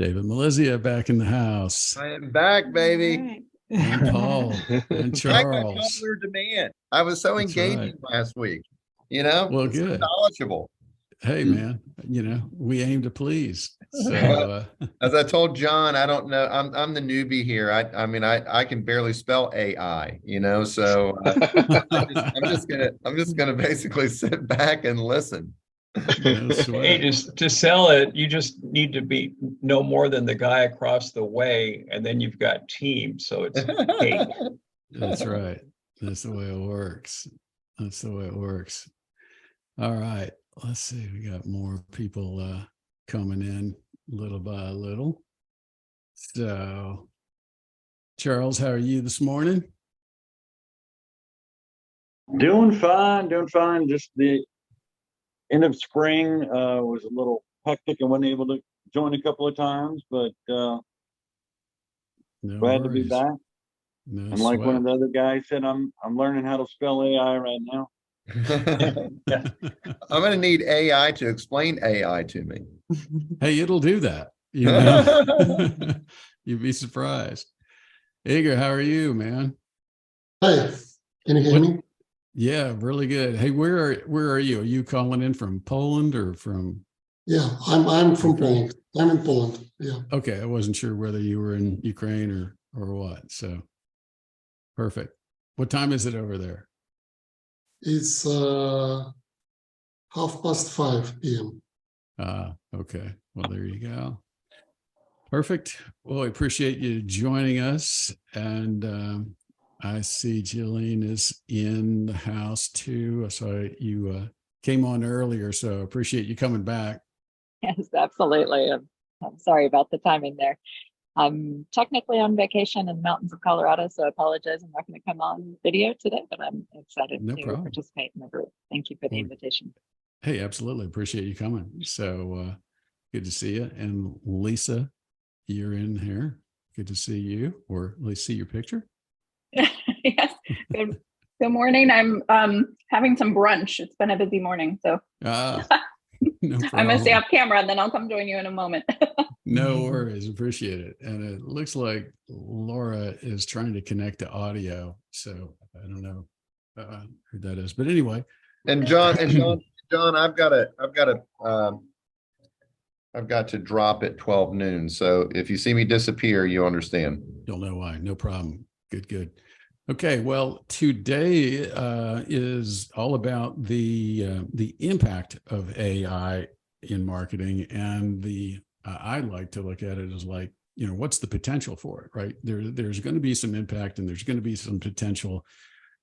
David Malizia back in the house. I am back, baby. And Paul and Back by Charles. popular demand. I was so That's engaging right. last week. Well, good. so knowledgeable. Hey, man, we aim to please. So, as I told John, I don't know. I'm the newbie here. I can barely spell AI. So I'm just gonna basically sit back and listen. No sweat. Hey, just to sell it, you just need to know more than the guy across the way, and then you've got team. So it's cake. That's right. That's the way it works. That's the way it works. All right. Let's see. We got more people coming in little by little. So, Charles, how are you this morning? Doing fine. Just the end of spring was a little hectic and wasn't able to join a couple of times, but glad to be back. No and like sweat. one of the other guys said, I'm learning how to spell AI right now. I'm going to need AI to explain AI to me. Hey, it'll do that. You'd be surprised. Igor, how are you, man? Hi, can you hear me? Yeah, really good. Hey, where are you? Are you calling in from Poland or from? Yeah, I'm from Poland. I'm in Poland. Yeah. Okay, I wasn't sure whether you were in Ukraine or what. So perfect. What time is it over there? It's 5:30 p.m. Okay. Well, there you go. Perfect. Well, I appreciate you joining us. And I see Jillian is in the house too. So you came on earlier, so I appreciate you coming back. Yes, absolutely. I'm sorry about the timing there. I'm technically on vacation in the mountains of Colorado, so I apologize. I'm not going to come on video today, but I'm excited to participate in the group. Thank you for the invitation. Hey, absolutely. Appreciate you coming. So good to see you. And Lisa, you're in here. Good to see you, or at least see your picture. Yes. Good morning. I'm having some brunch. It's been a busy morning, so no I'm gonna stay off camera and then I'll come join you in a moment. No worries. Appreciate it. And it looks like Laura is trying to connect to audio, so I don't know who that is, but anyway. And John, I've got to drop at 12 noon. So if you see me disappear, you understand. You'll know why. No problem. Good. Okay. Well, today is all about the impact of AI in marketing, and I like to look at it as like, what's the potential for it, right? There's going to be some impact and there's going to be some potential.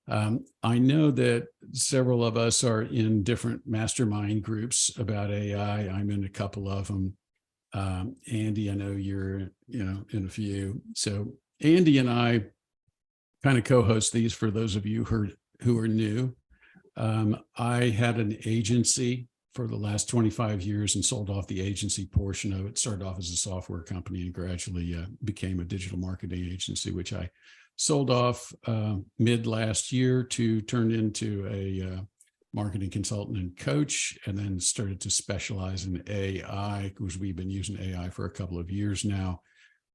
I know that several of us are in different mastermind groups about AI. I'm in a couple of them. Andy, I know you're, in a few. So Andy and I kind of co-host these for those of you who are new. I had an agency for the last 25 years and sold off the agency portion of it. Started off as a software company and gradually became a digital marketing agency, which I sold off mid last year to turn into a marketing consultant and coach, and then started to specialize in AI, because we've been using AI for a couple of years now.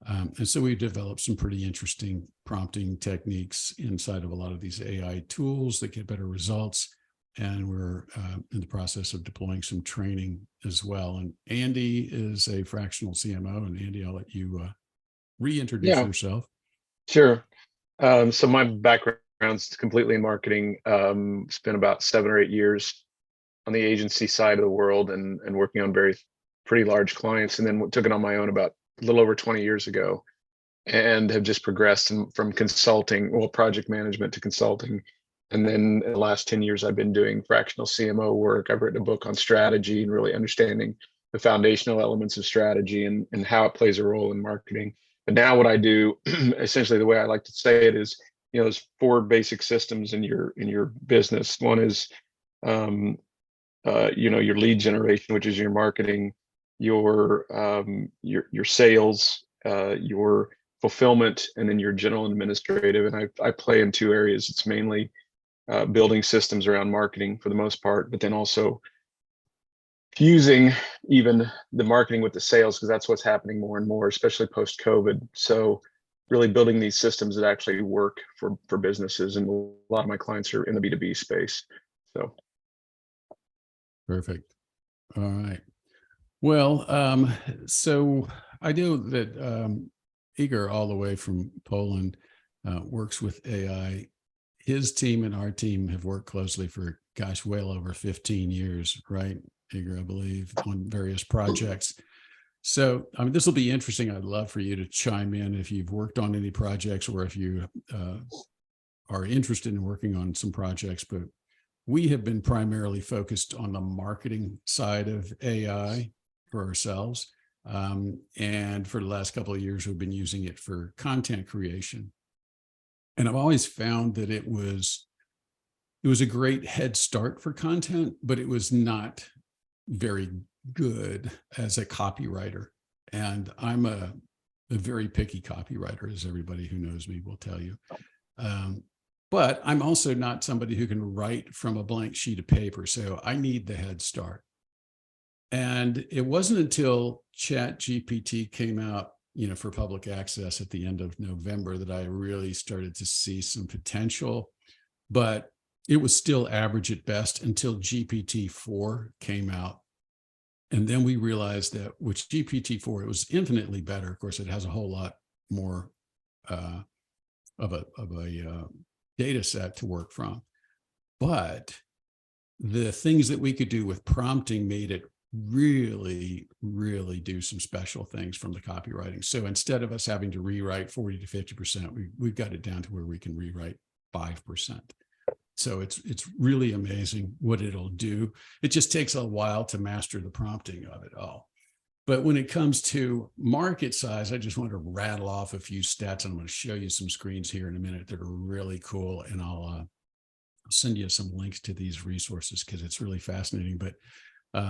And so we've developed some pretty interesting prompting techniques inside of a lot of these AI tools that get better results. And we're in the process of deploying some training as well. And Andy is a fractional CMO. And Andy, I'll let you reintroduce yourself. Sure. So my background's completely in marketing. Spent about 7 or 8 years on the agency side of the world and working on pretty large clients, and then took it on my own about a little over 20 years ago, and have just progressed from consulting, project management to consulting. And then in the last 10 years, I've been doing fractional CMO work. I've written a book on strategy and really understanding the foundational elements of strategy and how it plays a role in marketing. But now what I do, essentially the way I like to say it is, there's 4 basic systems in your business. One is, your lead generation, which is your marketing, your sales, your fulfillment, and then your general and administrative. And I play in 2 areas. It's mainly building systems around marketing for the most part, but then also fusing even the marketing with the sales, because that's what's happening more and more, especially post-COVID. So really building these systems that actually work for businesses, and a lot of my clients are in the B2B space. So Perfect. All right. Well, so I know that Igor, all the way from Poland, works with AI. His team and our team have worked closely for, gosh, well over 15 years, right, Igor, I believe, on various projects. So, I mean, this will be interesting. I'd love for you to chime in if you've worked on any projects or if you are interested in working on some projects. But we have been primarily focused on the marketing side of AI for ourselves. And for the last couple of years, we've been using it for content creation. And I've always found that it was a great head start for content, but it was not very good as a copywriter. And I'm a very picky copywriter, as everybody who knows me will tell you. But I'm also not somebody who can write from a blank sheet of paper. So I need the head start. And it wasn't until ChatGPT came out, for public access at the end of November that I really started to see some potential, but it was still average at best until GPT-4 came out. And then we realized that with GPT-4, it was infinitely better. Of course, it has a whole lot more of a data set to work from. But the things that we could do with prompting made it really, really do some special things from the copywriting. So instead of us having to rewrite 40 to 50%, we've got it down to where we can rewrite 5%. So it's really amazing what it'll do. It just takes a while to master the prompting of it all. But when it comes to market size, I just want to rattle off a few stats. And I'm going to show you some screens here in a minute that are really cool. And I'll send you some links to these resources because it's really fascinating. But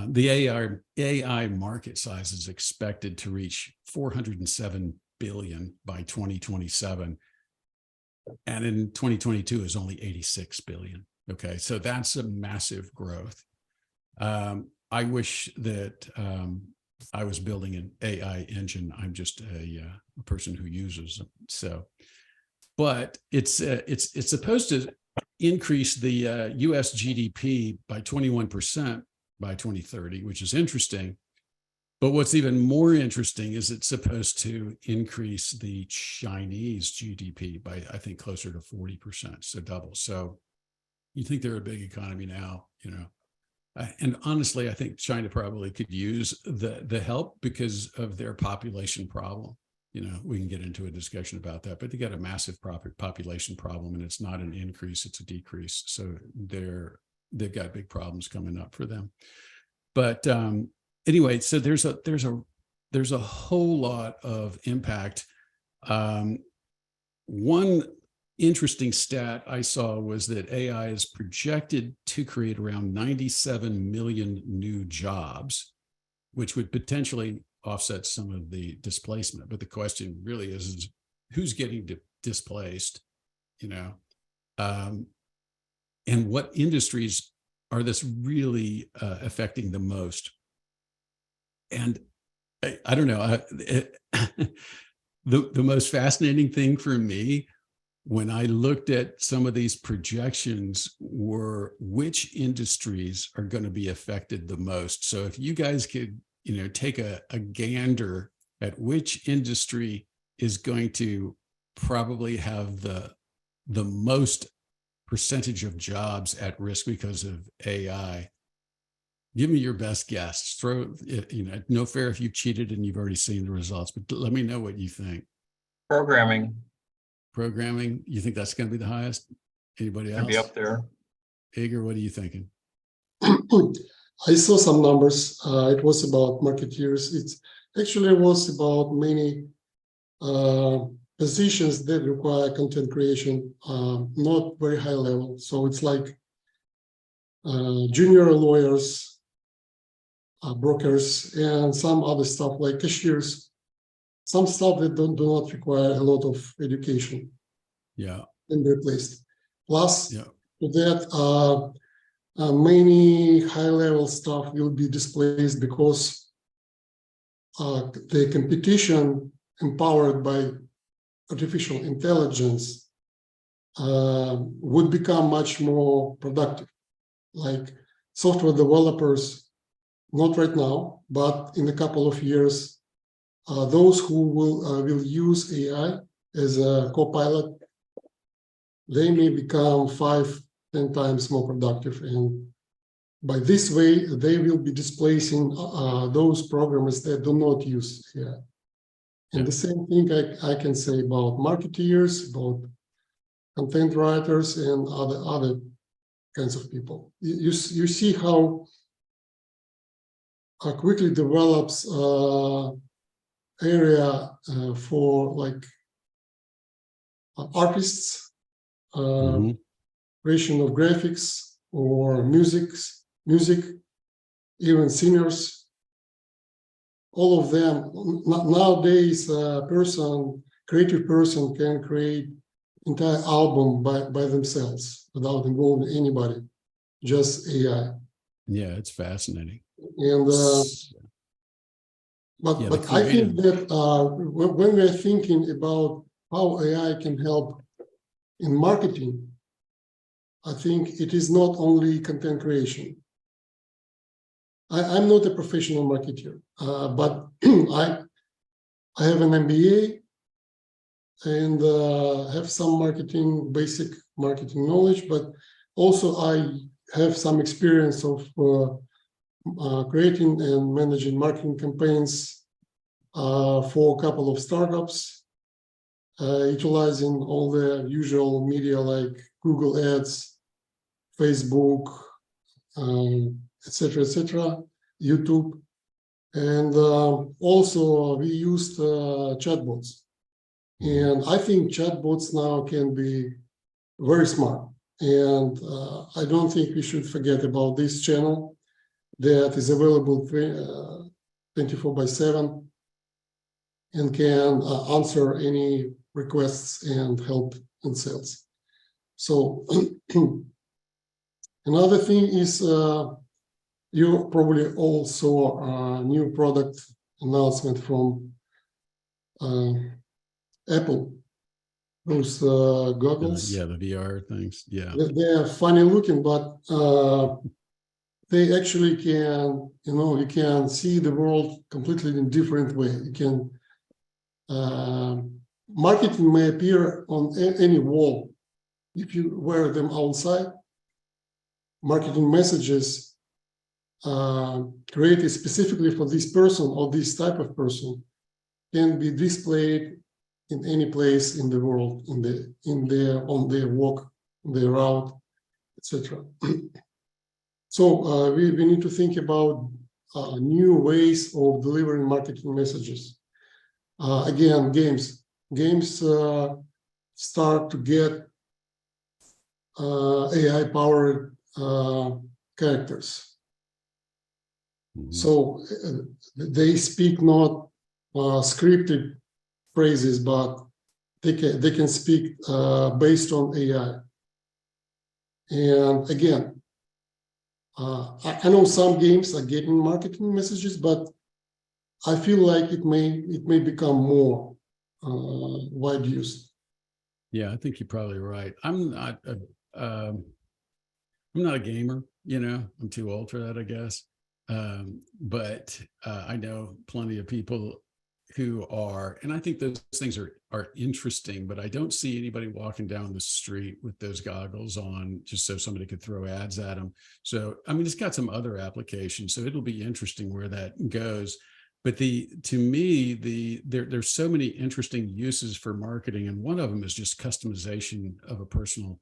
the AI market size is expected to reach 407 billion by 2027. And in 2022 is only 86 billion. Okay, so that's a massive growth. I wish that I was building an AI engine. I'm just a person who uses them. So, but it's supposed to increase the U.S. GDP by 21% by 2030, which is interesting. But what's even more interesting is it's supposed to increase the Chinese GDP by, I think, closer to 40%, so double. So you think they're a big economy now, and honestly, I think China probably could use the help because of their population problem. We can get into a discussion about that, but they got a massive population problem, and it's not an increase, it's a decrease. So they've got big problems coming up for them. But anyway, so there's a whole lot of impact. One interesting stat I saw was that AI is projected to create around 97 million new jobs, which would potentially offset some of the displacement. But the question really is who's getting displaced, and what industries are this really affecting the most? And I don't know, the most fascinating thing for me when I looked at some of these projections were which industries are going to be affected the most. So if you guys could, take a gander at which industry is going to probably have the most percentage of jobs at risk because of AI. Give me your best guess. No fair if you've cheated and you've already seen the results, but let me know what you think. Programming. You think that's going to be the highest? Anybody else? Be up there. Igor, what are you thinking? I saw some numbers. It was about marketeers. It actually was about many positions that require content creation, not very high level. So it's like junior lawyers, brokers, and some other stuff like cashiers, some stuff that do not require a lot of education. Yeah. And replaced. Plus, to that, many high-level stuff will be displaced because the competition empowered by artificial intelligence would become much more productive. Like software developers, not right now, but in a couple of years, those who will use AI as a co-pilot, they may become 5-10 times more productive. And by this way, they will be displacing those programmers that do not use AI. And the same thing I can say about marketeers, about content writers, and other kinds of people. You see how quickly develops area for like artists, creation of graphics or music, even singers. All of them nowadays, creative person can create entire album by themselves without involving anybody, just AI. Yeah, it's fascinating. And but I think that when we're thinking about how AI can help in marketing, I think it is not only content creation. I'm not a professional marketer, but I have an MBA and have some basic marketing knowledge, but also I have some experience of creating and managing marketing campaigns for a couple of startups, utilizing all the usual media like Google Ads, Facebook, etc., YouTube, and also we used chatbots. And I think chatbots now can be very smart. And I don't think we should forget about this channel that is available 24/7 and can answer any requests and help in sales. So another thing is you probably all saw a new product announcement from Apple, those goggles. Yeah, the VR things. Yeah, they're funny looking, but they actually can, you can see the world completely in a different way. You can marketing may appear on any wall if you wear them outside. Marketing messages created specifically for this person or this type of person can be displayed in any place in the world, on their walk, their route, etc. So we need to think about new ways of delivering marketing messages. Again, games start to get AI-powered characters. So they speak not scripted phrases, but they can speak based on AI. And again, I know some games are getting marketing messages, but I feel like it may become more wide used. Yeah, I think you're probably right. I'm not a gamer, I'm too old for that, I guess. But I know plenty of people who are, and I think those things are interesting, but I don't see anybody walking down the street with those goggles on just so somebody could throw ads at them. So, I mean, it's got some other applications, so it'll be interesting where that goes. But to me, there's so many interesting uses for marketing, and one of them is just customization of a personal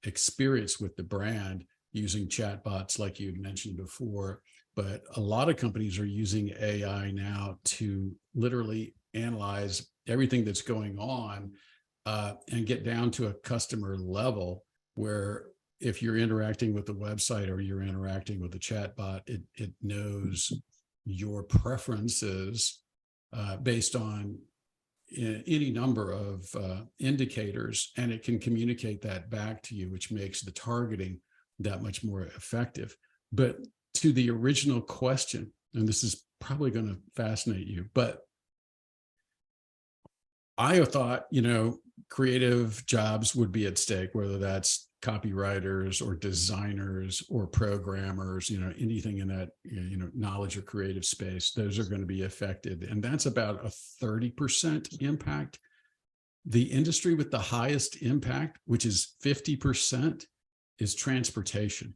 experience with the brand using chatbots, like you mentioned before. But a lot of companies are using AI now to literally analyze everything that's going on and get down to a customer level where if you're interacting with the website or you're interacting with the chatbot, it knows your preferences based on any number of indicators, and it can communicate that back to you, which makes the targeting that much more effective. But to the original question, and this is probably going to fascinate you, but I thought, creative jobs would be at stake, whether that's copywriters or designers or programmers, anything in that, knowledge or creative space, those are going to be affected. And that's about a 30% impact. The industry with the highest impact, which is 50%, is transportation,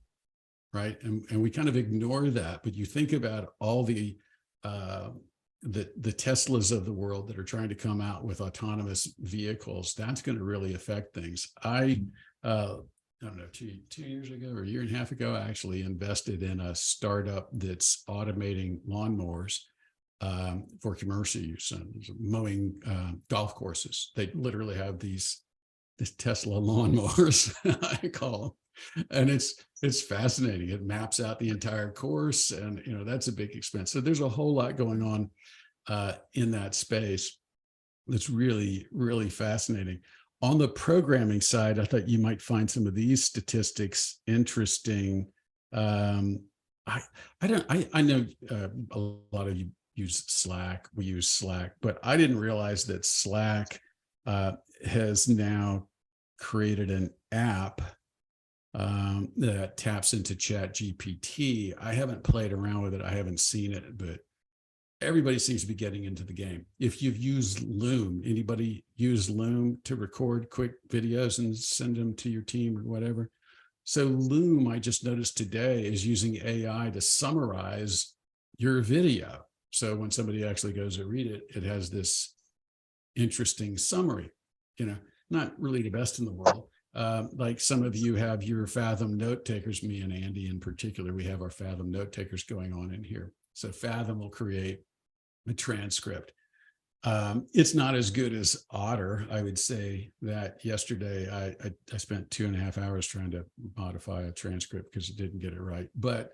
right? And we kind of ignore that, but you think about all the Teslas of the world that are trying to come out with autonomous vehicles. That's going to really affect things. I don't know, two years ago or a year and a half ago, I actually invested in a startup that's automating lawnmowers for commercial use and mowing golf courses. They literally have these Tesla lawnmowers, I call them. And it's fascinating. It maps out the entire course, and that's a big expense. So there's a whole lot going on in that space that's really, really fascinating. On the programming side, I thought you might find some of these statistics interesting. I know a lot of you use Slack. We use Slack, but I didn't realize that Slack has now created an app that taps into ChatGPT. I haven't played around with it. I haven't seen it, but everybody seems to be getting into the game. If you've used Loom, anybody use Loom to record quick videos and send them to your team or whatever? So Loom, I just noticed today, is using AI to summarize your video. So when somebody actually goes to read it, it has this interesting summary, not really the best in the world. Like some of you have your Fathom note takers, me and Andy in particular, we have our Fathom note takers going on in here. So Fathom will create a transcript. It's not as good as Otter. I would say that yesterday I spent 2.5 hours trying to modify a transcript because it didn't get it right. But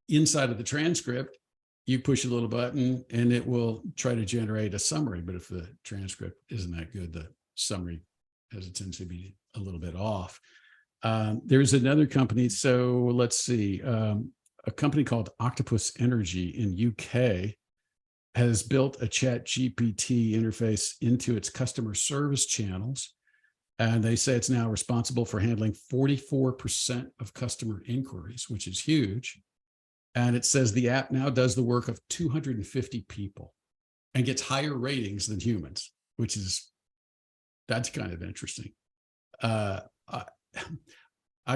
inside of the transcript, you push a little button and it will try to generate a summary. But if the transcript isn't that good, the summary has a tendency to be a little bit off. There's another company. So let's see. A company called Octopus Energy in UK has built a ChatGPT interface into its customer service channels. And they say it's now responsible for handling 44% of customer inquiries, which is huge. And it says the app now does the work of 250 people and gets higher ratings than humans, that's kind of interesting. I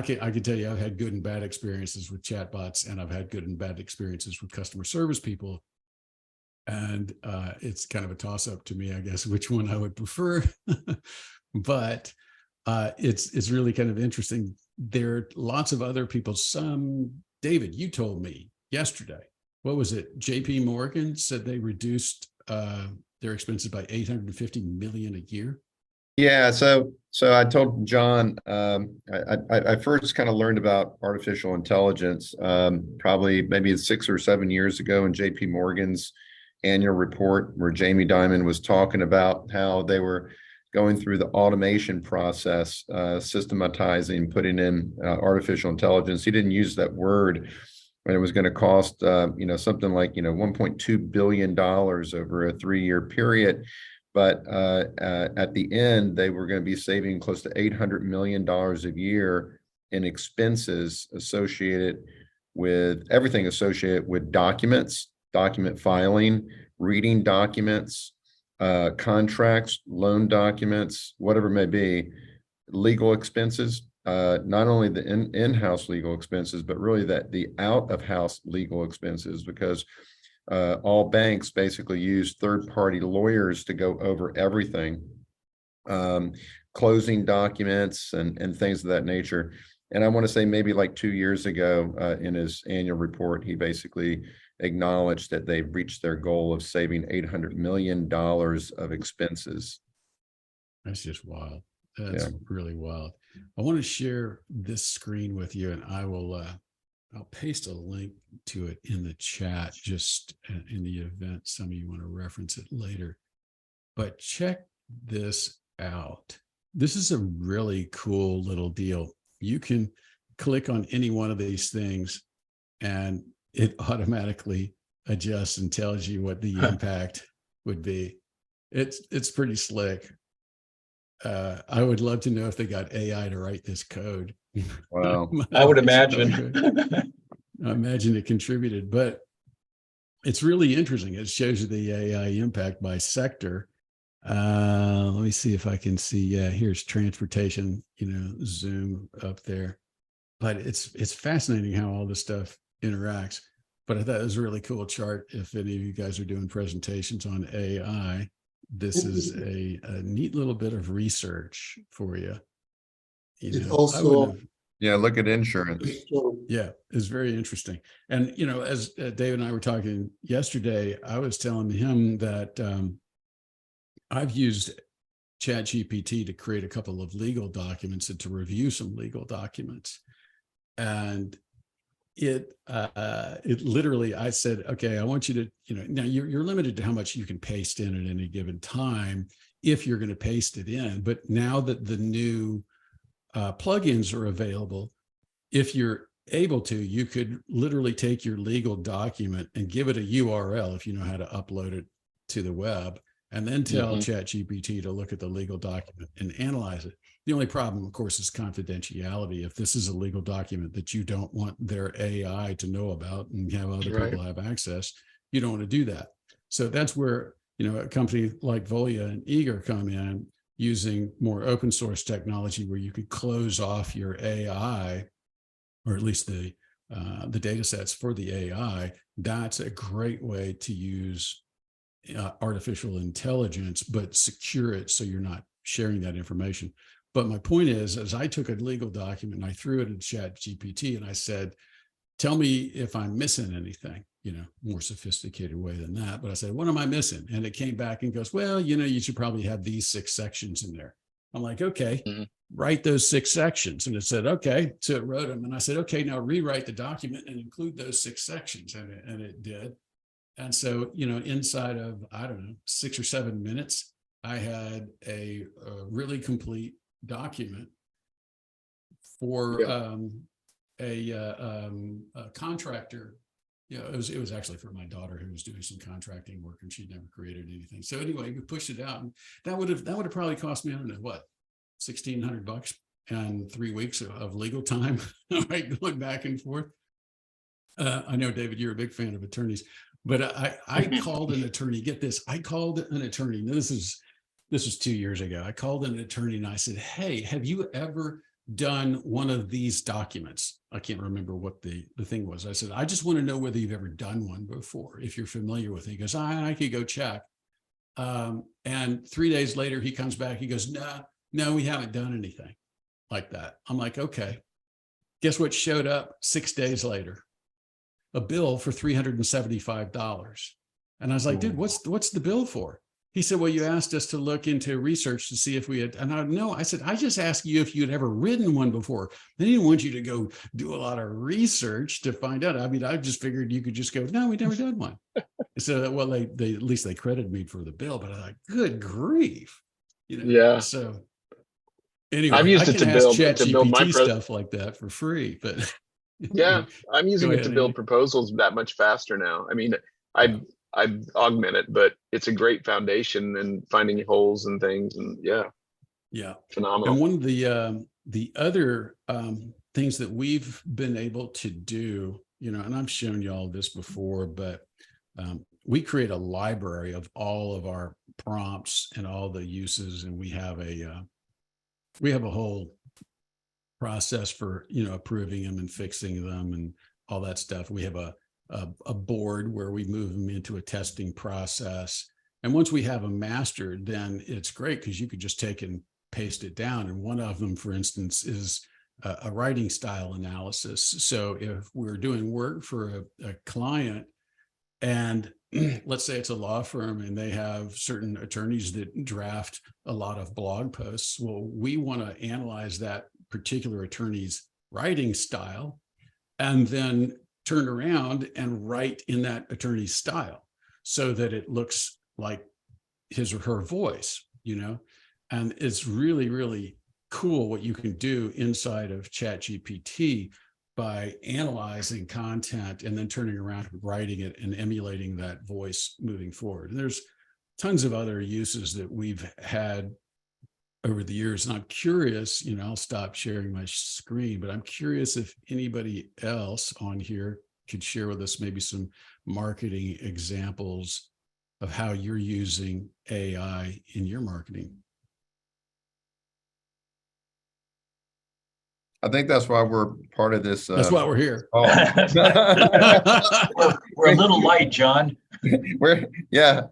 can tell you I've had good and bad experiences with chatbots, and I've had good and bad experiences with customer service people. And it's kind of a toss-up to me, I guess, which one I would prefer. But it's really kind of interesting. There are lots of other people. David, you told me yesterday, what was it? JP Morgan said they reduced their expenses by $850 million a year. Yeah, so I told John, I first kind of learned about artificial intelligence probably maybe 6 or 7 years ago in JP Morgan's annual report, where Jamie Dimon was talking about how they were going through the automation process, systematizing, putting in artificial intelligence. He didn't use that word, and it was going to cost something like $1.2 billion over a 3-year period. But at the end, they were going to be saving close to $800 million a year in expenses associated with everything associated with documents, document filing, reading documents, contracts, loan documents, whatever it may be, legal expenses, not only the in-house legal expenses, but really the out-of-house legal expenses, because all banks basically use third-party lawyers to go over everything, closing documents and things of that nature. And I want to say maybe like 2 years ago in his annual report, he basically acknowledged that they've reached their goal of saving $800 million of expenses. That's just wild. That's really wild. I want to share this screen with you, and I'll paste a link to it in the chat just in the event some of you want to reference it later. But check this out. This is a really cool little deal. You can click on any one of these things and it automatically adjusts and tells you what the impact would be. It's pretty slick. I would love to know if they got AI to write this code. Wow. I would imagine. I imagine it contributed, but it's really interesting. It shows you the AI impact by sector. Let me see if I can see. Yeah, here's transportation, zoom up there. But it's fascinating how all this stuff interacts. But I thought it was a really cool chart. If any of you guys are doing presentations on AI, this is a neat little bit of research for you. It also, yeah, look at insurance. Yeah, it's very interesting. And, as Dave and I were talking yesterday, I was telling him that I've used ChatGPT to create a couple of legal documents and to review some legal documents. And it literally, I said, okay, I want you to, now you're limited to how much you can paste in at any given time if you're going to paste it in. But now that the new plugins are available, if you're able to, you could literally take your legal document and give it a URL if you know how to upload it to the web, and then tell ChatGPT to look at the legal document and analyze it. The only problem, of course, is confidentiality. If this is a legal document that you don't want their AI to know about and have other people have access, you don't want to do that. So that's where, a company like Volia and Eager come in, using more open source technology where you could close off your AI, or at least the data sets for the AI. That's a great way to use artificial intelligence, but secure it so you're not sharing that information. But my point is, as I took a legal document and I threw it in ChatGPT and I said, tell me if I'm missing anything, more sophisticated way than that. But I said, what am I missing? And it came back and goes, well, you should probably have these 6 sections in there. I'm like, okay, write those 6 sections. And it said, okay. So it wrote them. And I said, okay, now rewrite the document and include those 6 sections. And it did. And so, inside of, 6 or 7 minutes, I had a really complete document for a contractor. It was actually for my daughter, who was doing some contracting work, and she'd never created anything. So anyway, we pushed it out, and that would have probably cost me, I don't know what, $1,600 and 3 weeks of legal time, right, going back and forth. I know, David, you're a big fan of attorneys, but I called an attorney. Get this, I called an attorney. This was 2 years ago. I called an attorney and I said, hey, have you ever done one of these documents? I can't remember what the thing was. I said, I just want to know whether you've ever done one before, if you're familiar with it. He goes, I could go check. And 3 days later, he comes back. He goes, no, we haven't done anything like that. I'm like, okay. Guess what showed up 6 days later? A bill for $375. And I was like, dude, what's the bill for? He said, well, you asked us to look into research to see if we had, and I said, I just asked you if you had ever written one before. They didn't want you to go do a lot of research to find out. I mean, I just figured you could just go, no, we never done one. So, well, they at least they credited me for the bill, but I was like, good grief. Yeah. So anyway, I've used it to build my stuff like that for free, but yeah, I'm using it to build proposals that much faster now. I mean, I augment it, but it's a great foundation and finding holes and things, and yeah, phenomenal. And one of the other things that we've been able to do, and I've shown you all this before, but we create a library of all of our prompts and all the uses, and we have a whole process for approving them and fixing them and all that stuff. We have a board where we move them into a testing process, and once we have them mastered, then it's great because you could just take and paste it down. And one of them, for instance, is a writing style analysis. So if we're doing work for a client, and let's say it's a law firm and they have certain attorneys that draft a lot of blog posts, well, we want to analyze that particular attorney's writing style and then turn around and write in that attorney's style so that it looks like his or her voice, and it's really, really cool what you can do inside of ChatGPT by analyzing content and then turning around and writing it and emulating that voice moving forward. And there's tons of other uses that we've had over the years. And I'm curious, I'll stop sharing my screen, but I'm curious if anybody else on here could share with us maybe some marketing examples of how you're using AI in your marketing. I think that's why we're part of this. That's why we're here. Oh. we're a little light, John. Yeah.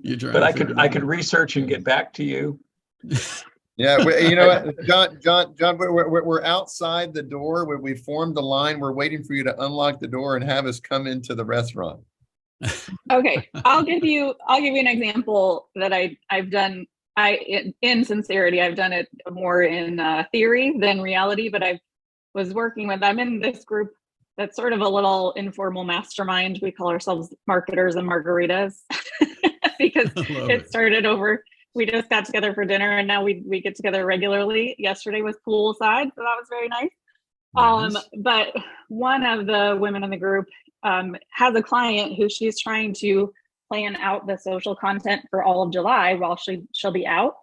But I could research and get back to you. Yeah, you know what, John, we're outside the door. We formed the line. We're waiting for you to unlock the door and have us come into the restaurant. Okay, I'll give you an example that I've done. In sincerity, I've done it more in theory than reality, but I'm in this group that's sort of a little informal mastermind. We call ourselves marketers and margaritas because it started over. We just got together for dinner and now we get together regularly. Yesterday was poolside, so that was very nice. Nice. But one of the women in the group has a client who she's trying to plan out the social content for all of July while she'll be out.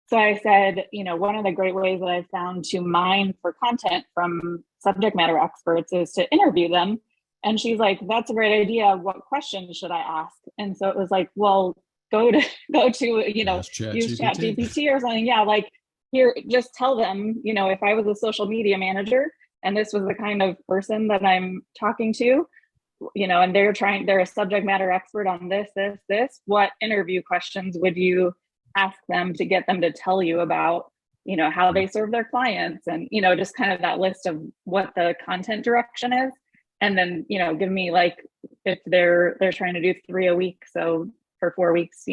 So I said, one of the great ways that I've found to mine for content from subject matter experts is to interview them. And she's like, that's a great idea. What questions should I ask? And so it was like, well, go to use ChatGPT or something. Yeah, like here, just tell them, if I was a social media manager and this was the kind of person that I'm talking to, and they're a subject matter expert on this, what interview questions would you ask them to get them to tell you about, how they serve their clients and, just kind of that list of what the content direction is. And then, give me like, if they're trying to do 3 a week. So for 4 weeks,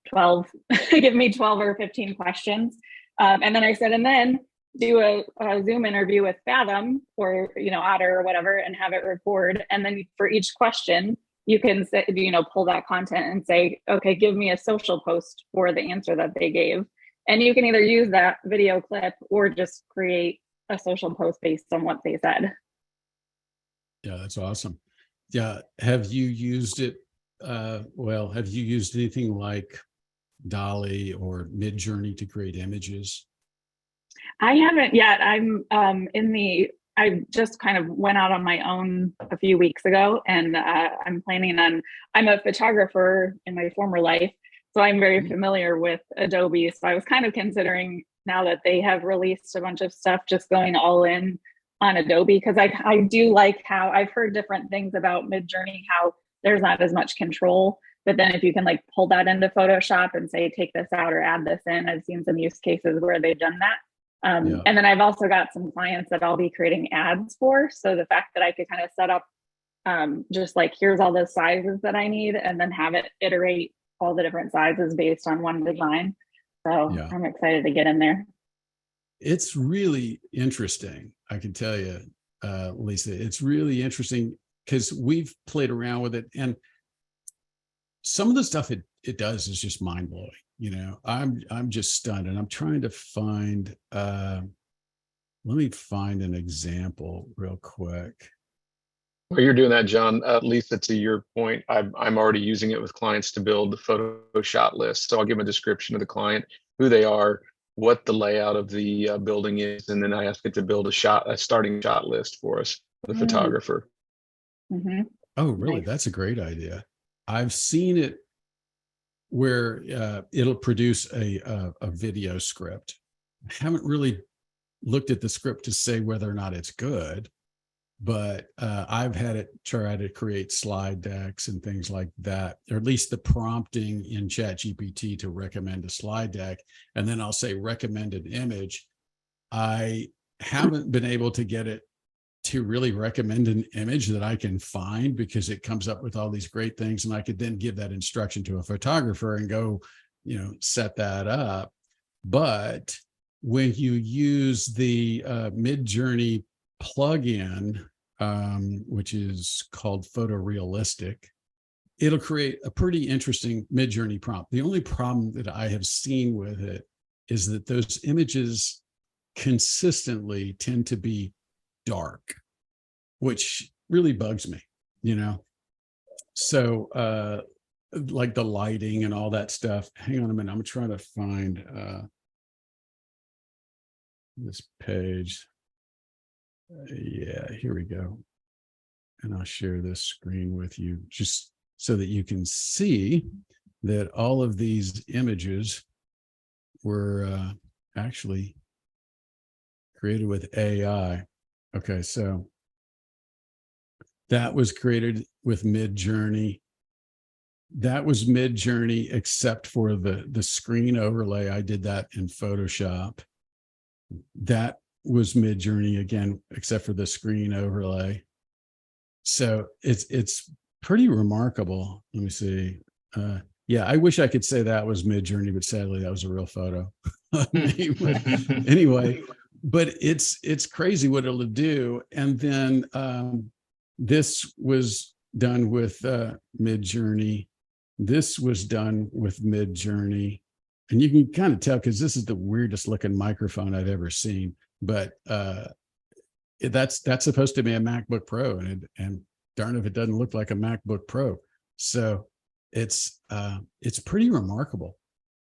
12, give me 12 or 15 questions. And then I said, and then do a Zoom interview with Fathom or, Otter or whatever, and have it record. And then for each question, you can say, pull that content and say, okay, give me a social post for the answer that they gave. And you can either use that video clip or just create a social post based on what they said. Yeah, that's awesome. Yeah. Have you used it? Have you used anything like Dolly or Midjourney to create images? I haven't yet. I just kind of went out on my own a few weeks ago, and I'm a photographer in my former life, so I'm very familiar with Adobe. So I was kind of considering, now that they have released a bunch of stuff, just going all in on Adobe, because I do like how I've heard different things about Midjourney, how there's not as much control. But then if you can like pull that into Photoshop and say, take this out or add this in, I've seen some use cases where they've done that. And then I've also got some clients that I'll be creating ads for. So the fact that I could kind of set up just like, here's all the sizes that I need, and then have it iterate all the different sizes based on one design. So I'm excited to get in there. It's really interesting. I can tell you, Lisa, it's really interesting because we've played around with it, and some of the stuff it does is just mind blowing. I'm just stunned, and I'm trying to find. Let me find an example real quick. While you're doing that, John, Lisa, to your point, I'm already using it with clients to build the photo shot list. So I'll give them a description of the client, who they are, what the layout of the building is, and then I ask it to build a starting shot list for us, the photographer. Mm-hmm. Oh, really? Nice. That's a great idea. I've seen it where it'll produce a video script. I haven't really looked at the script to say whether or not it's good, but I've had it try to create slide decks and things like that, or at least the prompting in ChatGPT to recommend a slide deck. And then I'll say recommend an image. I haven't been able to get it to really recommend an image that I can find, because it comes up with all these great things, and I could then give that instruction to a photographer and go, set that up. But when you use the Midjourney plugin, which is called Photorealistic, it'll create a pretty interesting Midjourney prompt. The only problem that I have seen with it is that those images consistently tend to be dark, which really bugs me, you know? So like the lighting and all that stuff. Hang on a minute. I'm trying to find this page. Yeah, here we go. And I'll share this screen with you just so that you can see that all of these images were actually created with AI. Okay, so that was created with Midjourney. That was Midjourney, except for the screen overlay. I did that in Photoshop. That was Midjourney again, except for the screen overlay. So it's pretty remarkable. Let me see. Yeah, I wish I could say that was Midjourney, but sadly that was a real photo. Anyway, but it's crazy what it'll do. And then this was done with Midjourney. This was done with Midjourney. And you can kind of tell because this is the weirdest looking microphone I've ever seen. But that's supposed to be a MacBook Pro, and darn if it doesn't look like a MacBook Pro. So it's pretty remarkable,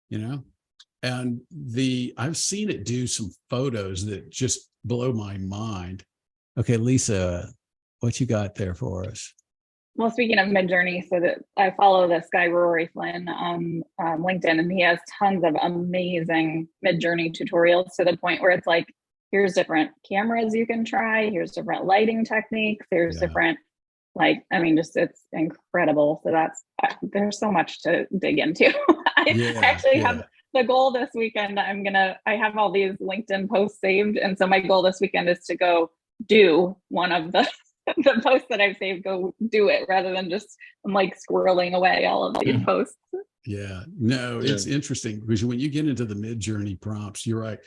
you know. And I've seen it do some photos that just blow my mind. Okay, Lisa, what you got there for us? Well, speaking of Midjourney, so that I follow this guy Rory Flynn on LinkedIn, and he has tons of amazing Midjourney tutorials to the point where it's like, here's different cameras you can try, here's different lighting techniques, there's different, like, I mean, just it's incredible. So there's so much to dig into. I actually have the goal this weekend. I have all these LinkedIn posts saved, and so my goal this weekend is to go do one of the posts that I've saved, go do it rather than just I'm like squirreling away all of these posts. Yeah, no, it's interesting because when you get into the Midjourney prompts, you're right.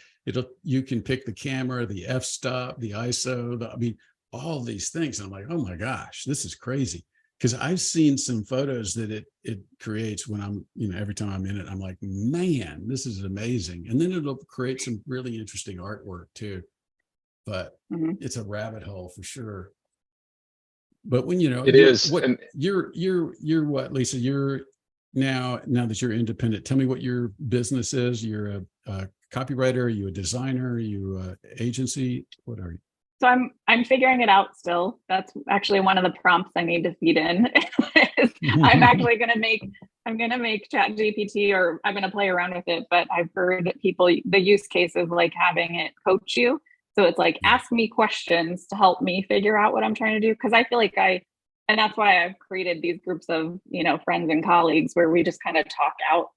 You can pick the camera, the f-stop, the ISO, I mean, all these things. And I'm like, oh my gosh, this is crazy. Because I've seen some photos that it creates when I'm, every time I'm in it, I'm like, man, this is amazing. And then it'll create some really interesting artwork too. But it's a rabbit hole for sure. But when it is, what you're what, Lisa? You're now that you're independent. Tell me what your business is. You're a copywriter. Are you a designer? Are you an agency? What are you? So I'm figuring it out still. That's actually one of the prompts I need to feed in. I'm actually going to make ChatGPT, or I'm going to play around with it. But I've heard the use case is like having it coach you. So it's like, ask me questions to help me figure out what I'm trying to do. Cause I feel like and that's why I've created these groups of, friends and colleagues where we just kind of talk out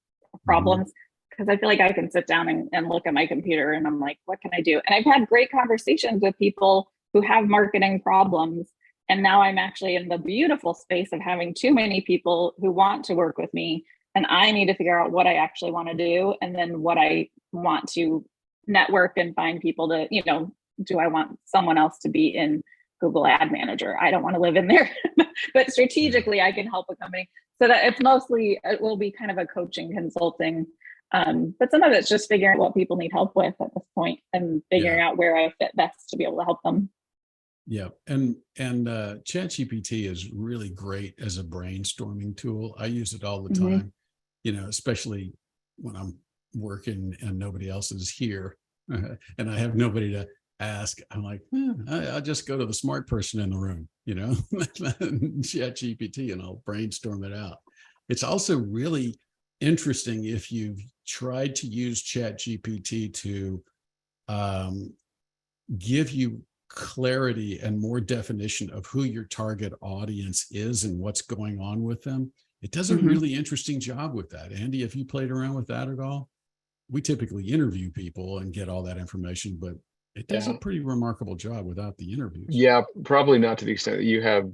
problems. Cause I feel like I can sit down and look at my computer and I'm like, what can I do? And I've had great conversations with people who have marketing problems. And now I'm actually in the beautiful space of having too many people who want to work with me. And I need to figure out what I actually want to do. And then what I want to network and find people to, do I want someone else to be in Google Ad Manager? I don't want to live in there, but strategically I can help a company. So that it will be kind of a coaching, consulting, but some of it's just figuring out what people need help with at this point and figuring out where I fit best to be able to help them. Yeah, and ChatGPT is really great as a brainstorming tool. I use it all the time, especially when I'm working and nobody else is here and I have nobody to ask. I'm like, I'll just go to the smart person in the room, ChatGPT, and I'll brainstorm it out. It's also really interesting if you've tried to use ChatGPT to give you clarity and more definition of who your target audience is and what's going on with them. It does a really interesting job with that. Andy, have you played around with that at all? We typically interview people and get all that information, but it does a pretty remarkable job without the interviews. Yeah, probably not to the extent that you have,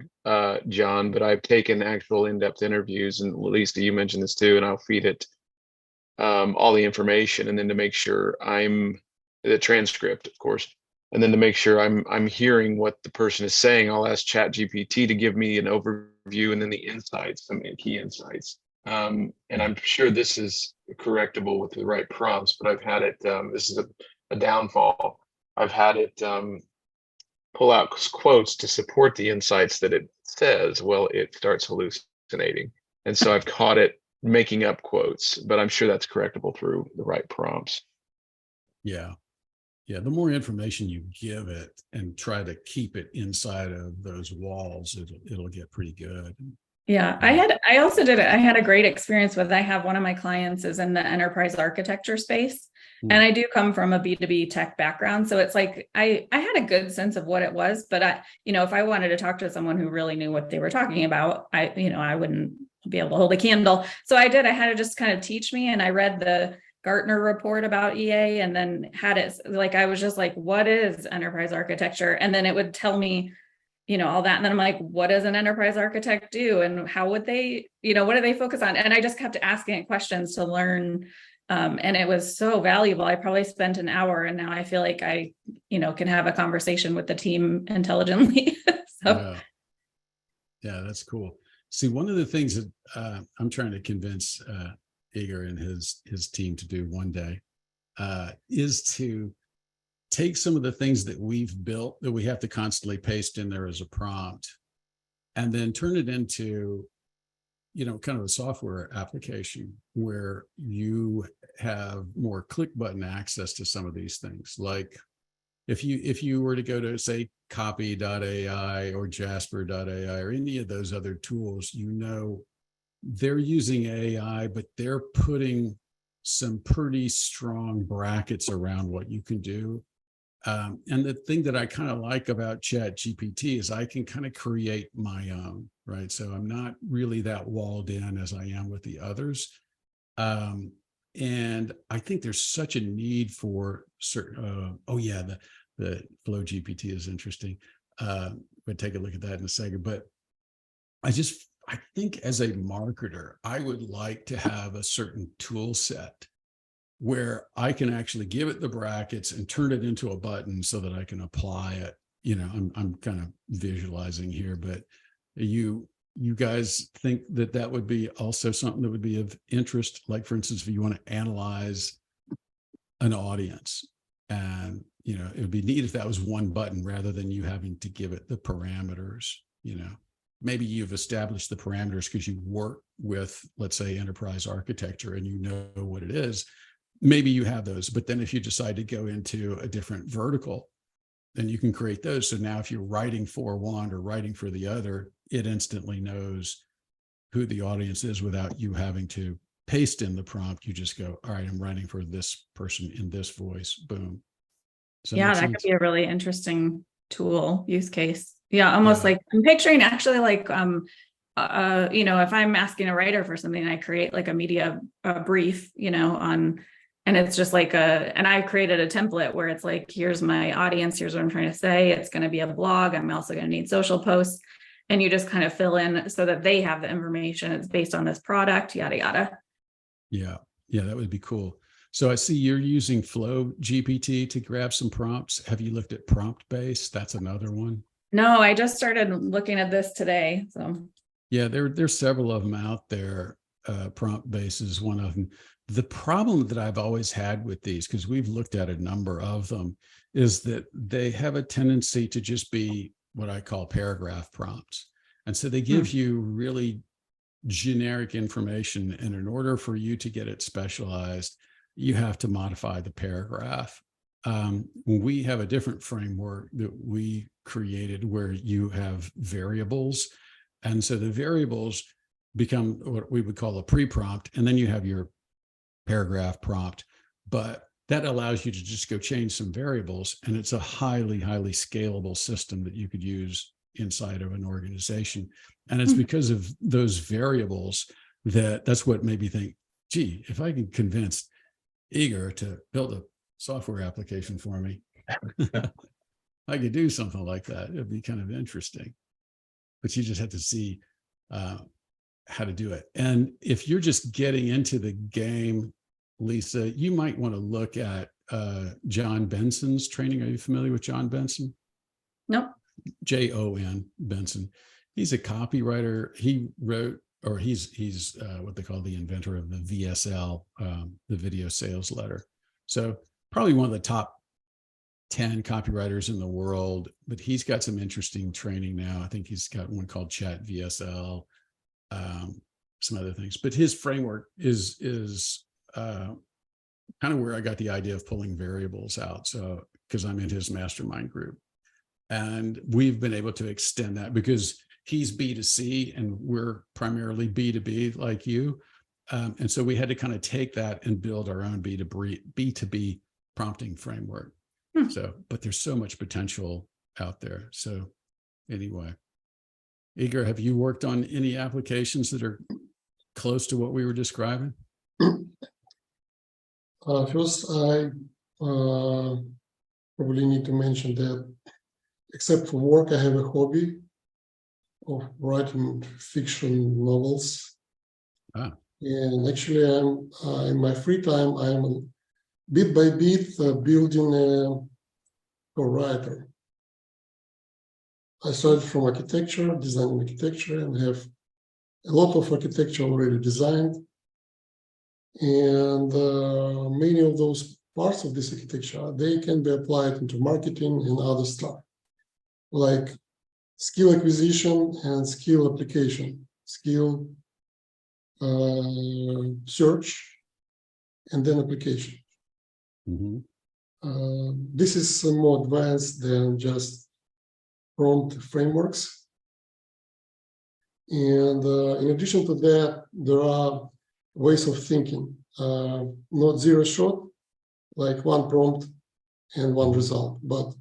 John, but I've taken actual in-depth interviews, and Lisa, you mentioned this too, and I'll feed it all the information, and then to make sure the transcript, of course, and then to make sure I'm hearing what the person is saying, I'll ask ChatGPT to give me an overview and then the insights, some key insights. And I'm sure this is correctable with the right prompts, but I've had it, this is a downfall. I've had it pull out quotes to support the insights that it says. Well, it starts hallucinating. And so I've caught it making up quotes, but I'm sure that's correctable through the right prompts. Yeah. Yeah. The more information you give it and try to keep it inside of those walls, it'll get pretty good. Yeah, I also did it. I had a great experience with, I have one of my clients is in the enterprise architecture space. And I do come from a B2B tech background. So it's like, I had a good sense of what it was, but if I wanted to talk to someone who really knew what they were talking about, I wouldn't be able to hold a candle. So I had to just kind of teach me. And I read the Gartner report about EA and then had it like, I was just like, what is enterprise architecture? And then it would tell me, all that. And then I'm like, what does an enterprise architect do? And how would they, what do they focus on? And I just kept asking it questions to learn. And it was so valuable. I probably spent an hour and now I feel like I, can have a conversation with the team intelligently. Yeah, that's cool. See, one of the things that I'm trying to convince Igor and his team to do one day is to take some of the things that we've built that we have to constantly paste in there as a prompt and then turn it into, kind of a software application where you have more click button access to some of these things. Like if you were to go to, say, copy.ai or jasper.ai or any of those other tools, they're using AI, but they're putting some pretty strong brackets around what you can do. And the thing that I kind of like about ChatGPT is I can kind of create my own, right? So I'm not really that walled in as I am with the others. And I think there's such a need for certain, the Flow GPT is interesting. We'll take a look at that in a second. But I think as a marketer, I would like to have a certain tool set where I can actually give it the brackets and turn it into a button so that I can apply it. I'm kind of visualizing here, but you guys think that would be also something that would be of interest? Like, for instance, if you want to analyze an audience and, it would be neat if that was one button rather than you having to give it the parameters, Maybe you've established the parameters because you work with, let's say, enterprise architecture and you know what it is. Maybe you have those, but then if you decide to go into a different vertical, then you can create those. So now if you're writing for one or writing for the other, it instantly knows who the audience is without you having to paste in the prompt. You just go, all right, I'm writing for this person in this voice, boom. Yeah, that could be a really interesting tool use case. Yeah, almost like I'm picturing actually like, if I'm asking a writer for something, I create like a media brief, and it's just like and I created a template where it's like, here's my audience, here's what I'm trying to say. It's going to be a blog. I'm also going to need social posts. And you just kind of fill in so that they have the information. It's based on this product, yada, yada. Yeah, that would be cool. So I see you're using Flow GPT to grab some prompts. Have you looked at Prompt Base? That's another one. No, I just started looking at this today. So yeah, there's several of them out there. Prompt Base is one of them. The problem that I've always had with these, because we've looked at a number of them, is that they have a tendency to just be what I call paragraph prompts. And so they give you really generic information. And in order for you to get it specialized, you have to modify the paragraph. We have a different framework that we created where you have variables. And so the variables become what we would call a pre-prompt. And then you have your paragraph prompt, but that allows you to just go change some variables. And it's a highly, highly scalable system that you could use inside of an organization. And it's because of those variables that's what made me think, gee, if I can convince Igor to build a software application for me, I could do something like that. It'd be kind of interesting, but you just have to see how to do it. And if you're just getting into the game, Lisa, you might want to look at John Benson's training. Are you familiar with John Benson? Nope. Jon Benson. He's a copywriter. He wrote or he's what they call the inventor of the VSL, the video sales letter. So probably one of the top 10 copywriters in the world, but he's got some interesting training now. I think he's got one called Chat VSL, some other things, but his framework is kind of where I got the idea of pulling variables out. So, because I'm in his mastermind group, and we've been able to extend that because he's B2C and we're primarily B2B like you. And so we had to kind of take that and build our own B2B prompting framework. So, but there's so much potential out there. So anyway, Igor, have you worked on any applications that are close to what we were describing? First, I probably need to mention that except for work, I have a hobby of writing fiction novels. And actually, I'm in my free time, I'm bit by bit building a writer. I started from architecture, designing architecture, and have a lot of architecture already designed. And many of those parts of this architecture, they can be applied into marketing and other stuff, like skill acquisition and skill application, skill search, and then application. This is more advanced than just prompt frameworks. And in addition to that, there are ways of thinking, not zero shot, like one prompt and one result, but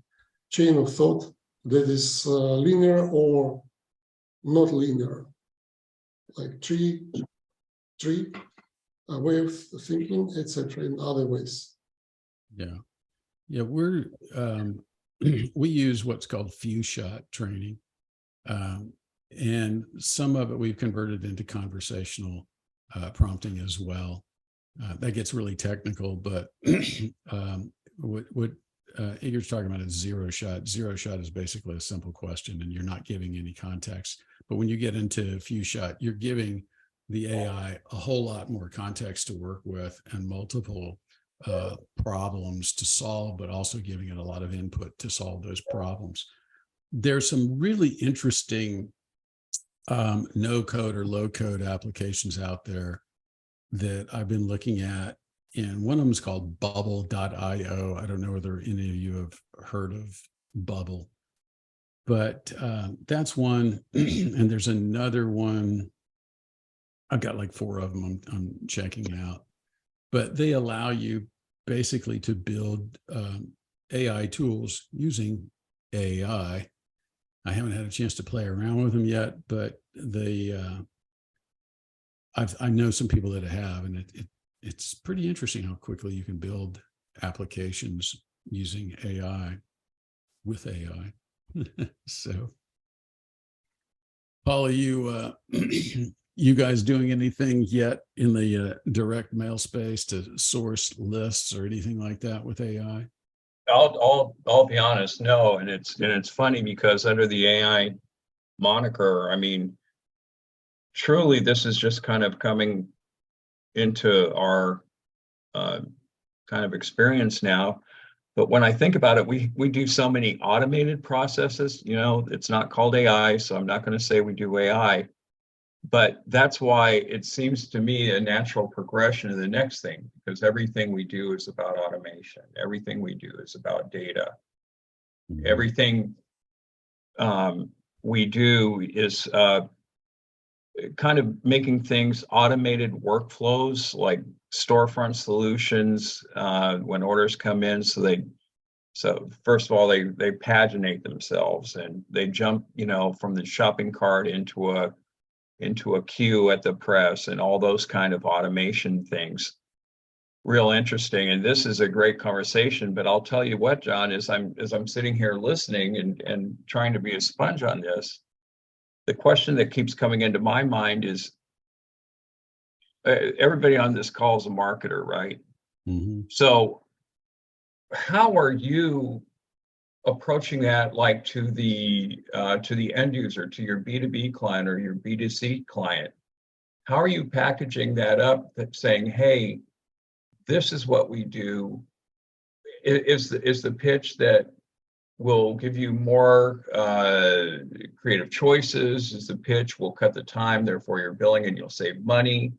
chain of thought that is linear or not linear, like tree, a way of thinking, etc., in other ways. Yeah, we're we use what's called few shot training, and some of it we've converted into conversational prompting as well. That gets really technical, but what Igor's talking about is zero shot. Zero shot is basically a simple question, and you're not giving any context. But when you get into few shot, you're giving the AI a whole lot more context to work with and multiple problems to solve, but also giving it a lot of input to solve those problems. There's some really interesting no code or low code applications out there that I've been looking at, and one of them is called bubble.io. I don't know whether any of you have heard of Bubble, but that's one. And there's another one. I've got like 4 of them I'm checking out, but they allow you basically to build AI tools using AI. I haven't had a chance to play around with them yet, but I know some people that have, and it's pretty interesting how quickly you can build applications using AI with AI. So, Paul, are you you guys doing anything yet in the direct mail space to source lists or anything like that with AI? I'll be honest, no. And it's funny because under the AI moniker, I mean, truly, this is just kind of coming into our kind of experience now. But when I think about it, we do so many automated processes. You know, it's not called AI, so I'm not going to say we do AI. But that's why it seems to me a natural progression to the next thing, because everything we do is about automation. Everything we do is about data. Everything we do is kind of making things automated workflows, like storefront solutions when orders come in. So first of all, they paginate themselves and they jump, you know, from the shopping cart into a queue at the press and all those kind of automation things. Real interesting. And this is a great conversation, but I'll tell you what, John, as I'm sitting here listening and trying to be a sponge on this, the question that keeps coming into my mind is, everybody on this call is a marketer, right? So how are you approaching that, like to the end user, to your B2B client or your B2C client? how are you packaging that up, that saying, hey, this is what we do? Is the pitch that will give you more creative choices? Is the pitch will cut the time, therefore you're billing and you'll save money?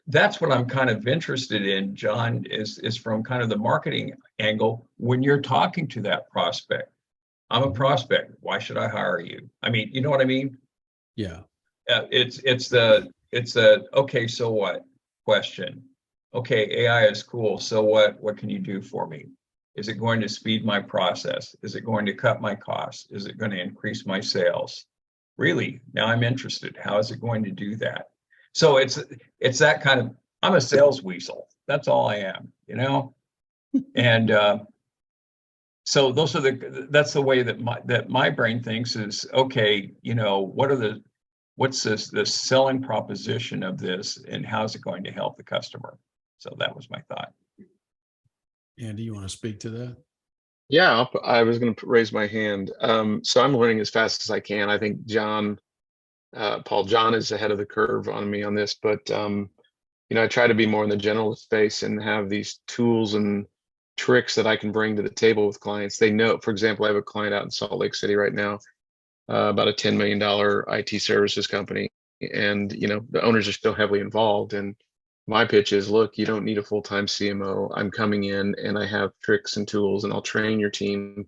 That's what I'm kind of interested in, John, is from kind of the marketing angle. When you're talking to that prospect, I'm a prospect, why should I hire you? I mean, you know what I mean? Yeah. It's the okay, so what question. Okay, AI is cool, so what can you do for me? Is it going to speed my process? Is it going to cut my costs? Is it going to increase my sales? Really, now I'm interested. How is it going to do that? So it's that kind of, I'm a sales weasel. That's all I am, you know? And so that's the way that my brain thinks is, okay, you know, what's the selling proposition of this and how's it going to help the customer? So that was my thought. Andy, you want to speak to that? Yeah, I was going to raise my hand. So I'm learning as fast as I can. I think John is ahead of the curve on me on this, but you know, I try to be more in the general space and have these tools and tricks that I can bring to the table with clients. They know, for example, I have a client out in Salt Lake City right now, about a $10 million IT services company, and you know, the owners are still heavily involved. And my pitch is, look, you don't need a full-time CMO. I'm coming in and I have tricks and tools, and I'll train your team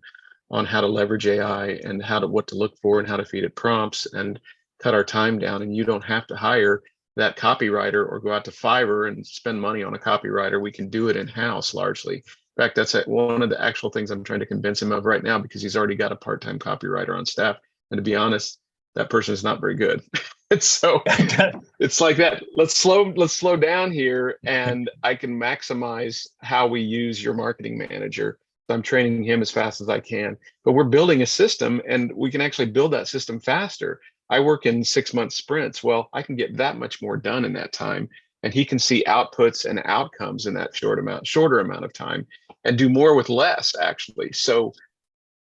on how to leverage AI and what to look for and how to feed it prompts and cut our time down. And you don't have to hire that copywriter or go out to Fiverr and spend money on a copywriter. We can do it in-house largely. In fact, that's one of the actual things I'm trying to convince him of right now, because he's already got a part-time copywriter on staff. And to be honest, that person is not very good. And so it's like that. Let's slow down here, and I can maximize how we use your marketing manager. So I'm training him as fast as I can. But we're building a system, and we can actually build that system faster. I work in 6-month sprints. Well, I can get that much more done in that time, and he can see outputs and outcomes in that shorter amount of time, and do more with less, actually. So,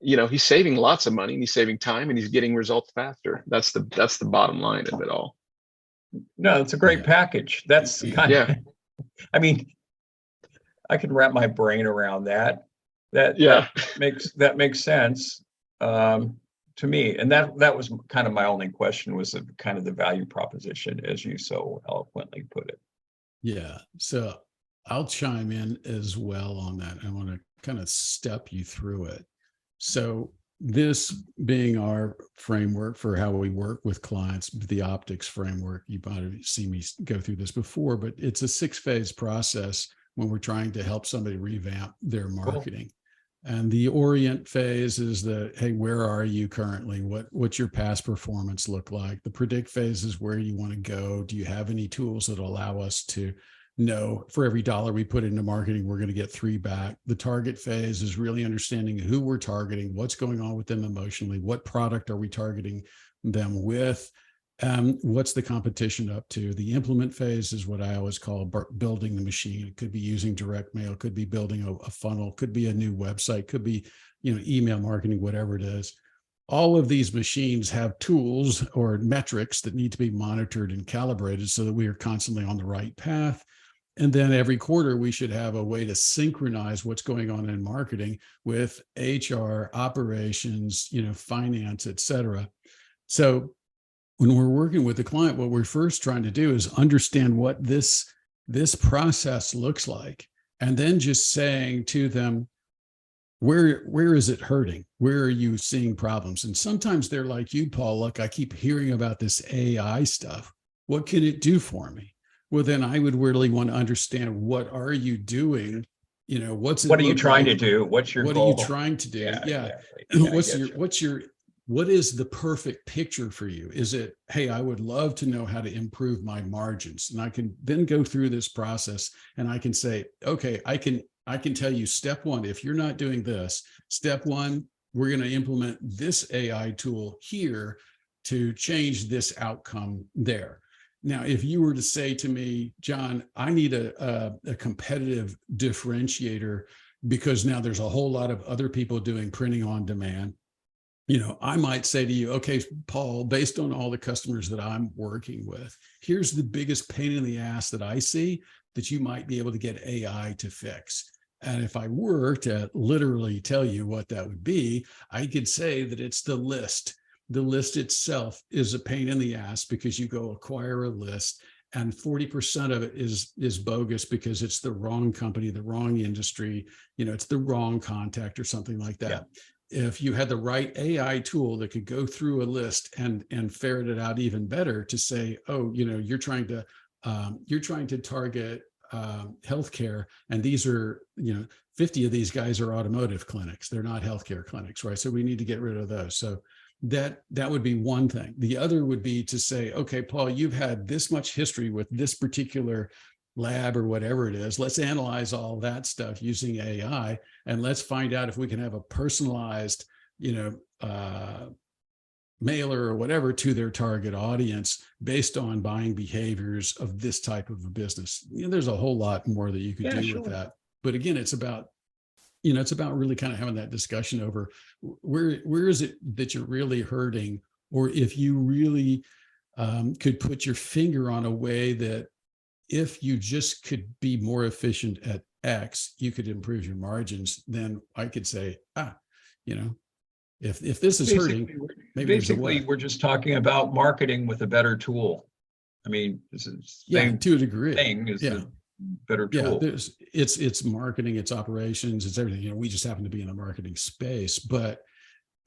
you know, he's saving lots of money, and he's saving time, and he's getting results faster. That's the bottom line of it all. No, it's a great package. That's kind of, I mean, I can wrap my brain around that. That makes sense to me. And that was kind of my only question, was kind of the value proposition, as you so eloquently put it. Yeah. So I'll chime in as well on that. I want to kind of step you through it. So this being our framework for how we work with clients, the optics framework, you might have seen me go through this before, but it's a 6-phase process when we're trying to help somebody revamp their marketing. Cool. And the orient phase is the, hey, where are you currently? What's your past performance look like? The predict phase is where you want to go. Do you have any tools that allow us to know for every $1 we put into marketing, we're going to get 3 back? The target phase is really understanding who we're targeting, what's going on with them emotionally, what product are we targeting them with, what's the competition up to. The implement phase is what I always call building the machine. It could be using direct mail, could be building a funnel, could be a new website, could be, you know, email marketing, whatever it is. All of these machines have tools or metrics that need to be monitored and calibrated so that we are constantly on the right path. And then every quarter, we should have a way to synchronize what's going on in marketing with HR, operations, you know, finance, et cetera. So when we're working with the client, what we're first trying to do is understand what this process looks like, and then just saying to them, where is it hurting? Where are you seeing problems? And sometimes they're like you, Paul, look, I keep hearing about this AI stuff. What can it do for me? Well, then I would really want to understand, what are you doing? You know, what are you trying to do? What's your goal? What are you trying to do? What is the perfect picture for you? Is it, hey, I would love to know how to improve my margins. And I can then go through this process and I can say, okay, I can tell you step 1, if you're not doing this, step 1, we're going to implement this AI tool here to change this outcome there. Now, if you were to say to me, John, I need a competitive differentiator because now there's a whole lot of other people doing printing on demand. I might say to you, okay, Paul, based on all the customers that I'm working with, here's the biggest pain in the ass that I see that you might be able to get AI to fix. And if I were to literally tell you what that would be, I could say that it's the list. The list itself is a pain in the ass because you go acquire a list and 40% of it is bogus because it's the wrong company, the wrong industry, it's the wrong contact or something like that. Yeah. If you had the right AI tool that could go through a list and ferret it out even better to say, oh, you're trying to target healthcare, and these are 50 of these guys are automotive clinics. They're not healthcare clinics, right? So we need to get rid of those. So that would be one thing. The other would be to say, okay, Paul, you've had this much history with this particular lab or whatever it is. Let's analyze all that stuff using AI, and let's find out if we can have a personalized, mailer or whatever to their target audience based on buying behaviors of this type of a business. There's a whole lot more that you could do with that. But again, it's about really kind of having that discussion over where is it that you're really hurting, or if you really could put your finger on a way that if you just could be more efficient at X, you could improve your margins. Then I could say, if this is hurting, maybe basically we're just talking about marketing with a better tool. I mean, this is to a degree. A better tool. Yeah, it's marketing, it's operations, it's everything. We just happen to be in the marketing space, but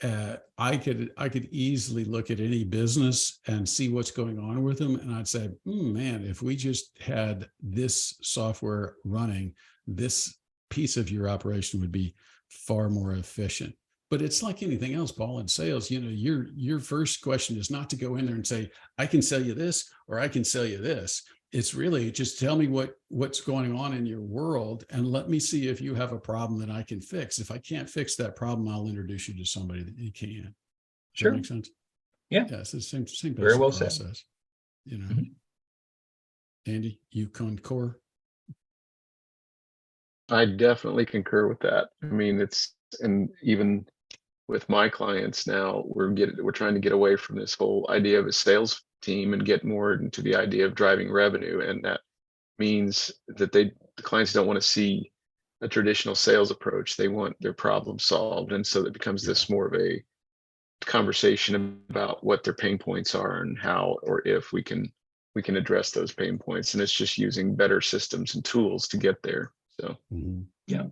I could easily look at any business and see what's going on with them, and I'd say, man, if we just had this software running, this piece of your operation would be far more efficient. But it's like anything else, Paul, in sales. Your first question is not to go in there and say, I can sell you this or I can sell you this. It's really just tell me what's going on in your world and let me see if you have a problem that I can fix. If I can't fix that problem, I'll introduce you to somebody that you can. Does Sure. that make sense? Yeah. Yeah, it's the same Very well process. said. Andy, you concur? I definitely concur with that. I mean, and even with my clients now, we're trying to get away from this whole idea of a sales team and get more into the idea of driving revenue. And that means that the clients don't want to see a traditional sales approach. They want their problem solved. And so it becomes this more of a conversation about what their pain points are and how or if we can address those pain points. And it's just using better systems and tools to get there. So yeah.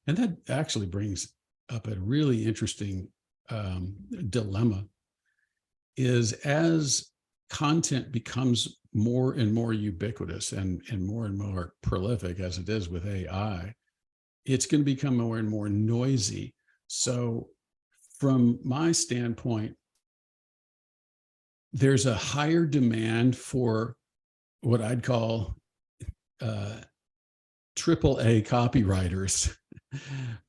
And that actually brings up a really interesting dilemma, is as content becomes more and more ubiquitous and more prolific, as it is with AI, it's going to become more and more noisy. So from my standpoint, there's a higher demand for what I'd call AAA copywriters,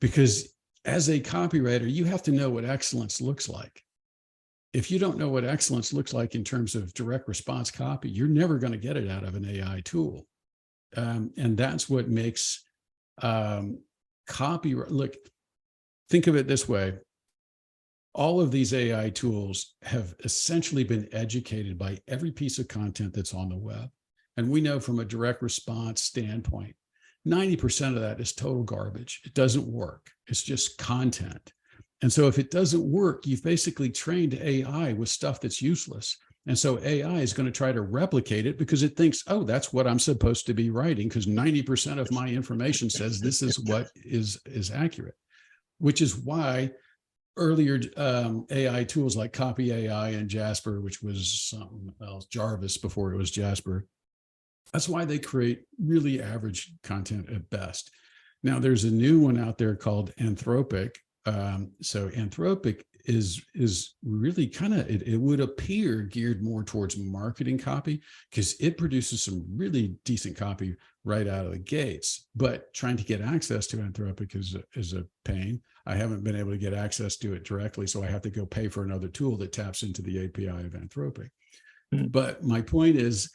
because as a copywriter, you have to know what excellence looks like. If you don't know what excellence looks like in terms of direct response copy, you're never going to get it out of an AI tool. And that's what makes copy. Look, think of it this way. All of these AI tools have essentially been educated by every piece of content that's on the web. And we know from a direct response standpoint, 90% of that is total garbage. It doesn't work. It's just content. And so if it doesn't work, you've basically trained AI with stuff that's useless. And so AI is going to try to replicate it because it thinks, oh, that's what I'm supposed to be writing, because 90% of my information says this is what is accurate, which is why earlier AI tools like Copy AI and Jasper, which was something else, Jarvis before it was Jasper, that's why they create really average content at best. Now, there's a new one out there called Anthropic. So Anthropic is really kind of, it would appear geared more towards marketing copy, because it produces some really decent copy right out of the gates. But trying to get access to Anthropic is a pain. I haven't been able to get access to it directly, so I have to go pay for another tool that taps into the API of Anthropic. But my point is,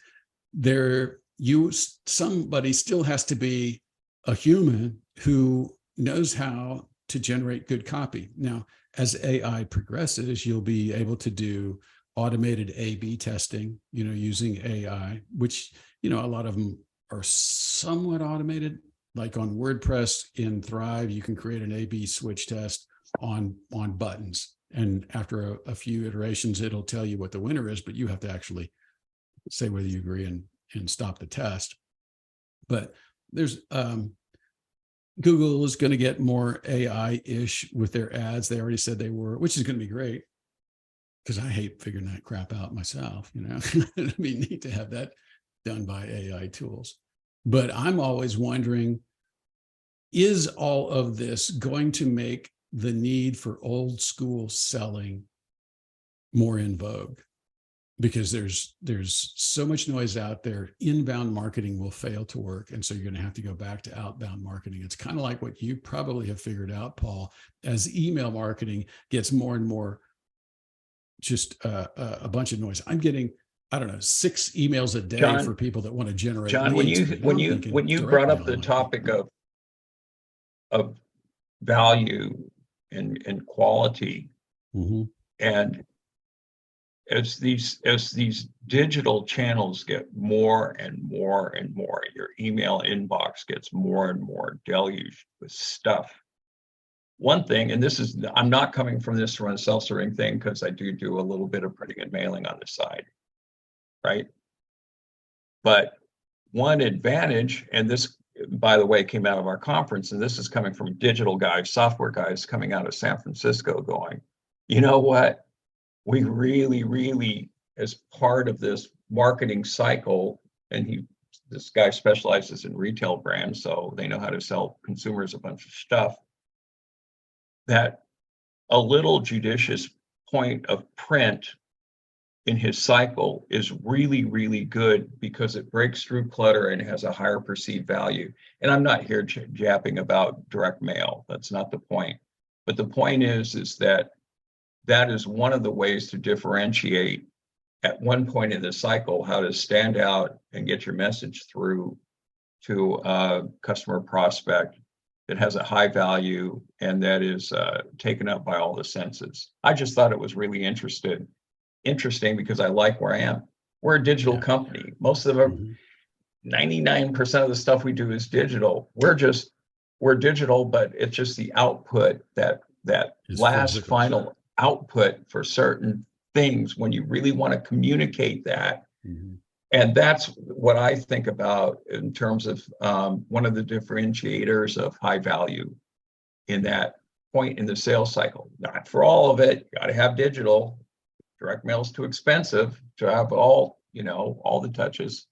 somebody still has to be a human who knows how to generate good copy. Now, as AI progresses, you'll be able to do automated A/B testing, using AI, which, a lot of them are somewhat automated. Like on WordPress in Thrive, you can create an A/B switch test on buttons. And after a few iterations, it'll tell you what the winner is, but you have to actually say whether you agree and stop the test. But there's Google is going to get more AI-ish with their ads. They already said they were, which is going to be great, because I hate figuring that crap out myself. It'd be neat to have that done by AI tools. But I'm always wondering, is all of this going to make the need for old school selling more in vogue? Because there's so much noise out there. Inbound marketing will fail to work. And so you're going to have to go back to outbound marketing. It's kind of like what you probably have figured out, Paul, as email marketing gets more and more just a bunch of noise. I'm getting, I don't know, 6 emails a day, John, for people that want to generate John, leads. when you brought up the topic of value and quality, mm-hmm. and as these digital channels get more and more and more, your email inbox gets more and more deluged with stuff. One thing, and this is, I'm not coming from this from a self-serving thing, because I do a little bit of printing and mailing on the side, right? But one advantage, and this, by the way, came out of our conference, and this is coming from digital guys, software guys coming out of San Francisco going, you know what? We really, as part of this marketing cycle, and this guy specializes in retail brands, so they know how to sell consumers a bunch of stuff, that a little judicious point of print in his cycle is really good, because it breaks through clutter and has a higher perceived value. And I'm not here japping about direct mail. That's not the point. But the point is that is one of the ways to differentiate at one point in the cycle, how to stand out and get your message through to a customer prospect that has a high value and that is taken up by all the senses. I just thought it was really interesting because I like where I am. We're a digital company. Most of them, 99% of the stuff we do is digital. We're digital, but it's just the output, that last physical, final output for certain things when you really want to communicate that. Mm-hmm. And that's what I think about in terms of one of the differentiators of high value in that point in the sales cycle. Not for all of it, you got to have digital. Direct mail is too expensive to have all the touches,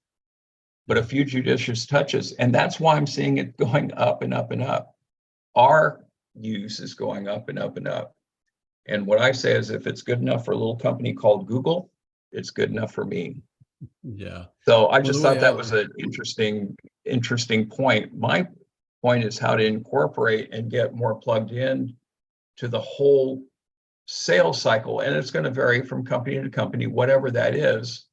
but a few judicious touches. And that's why I'm seeing it going up and up and up. Our use is going up and up and up. And what I say is, if it's good enough for a little company called Google, it's good enough for me. Yeah. So I just thought that was an interesting point. My point is how to incorporate and get more plugged in to the whole sales cycle. And it's going to vary from company to company, whatever that is.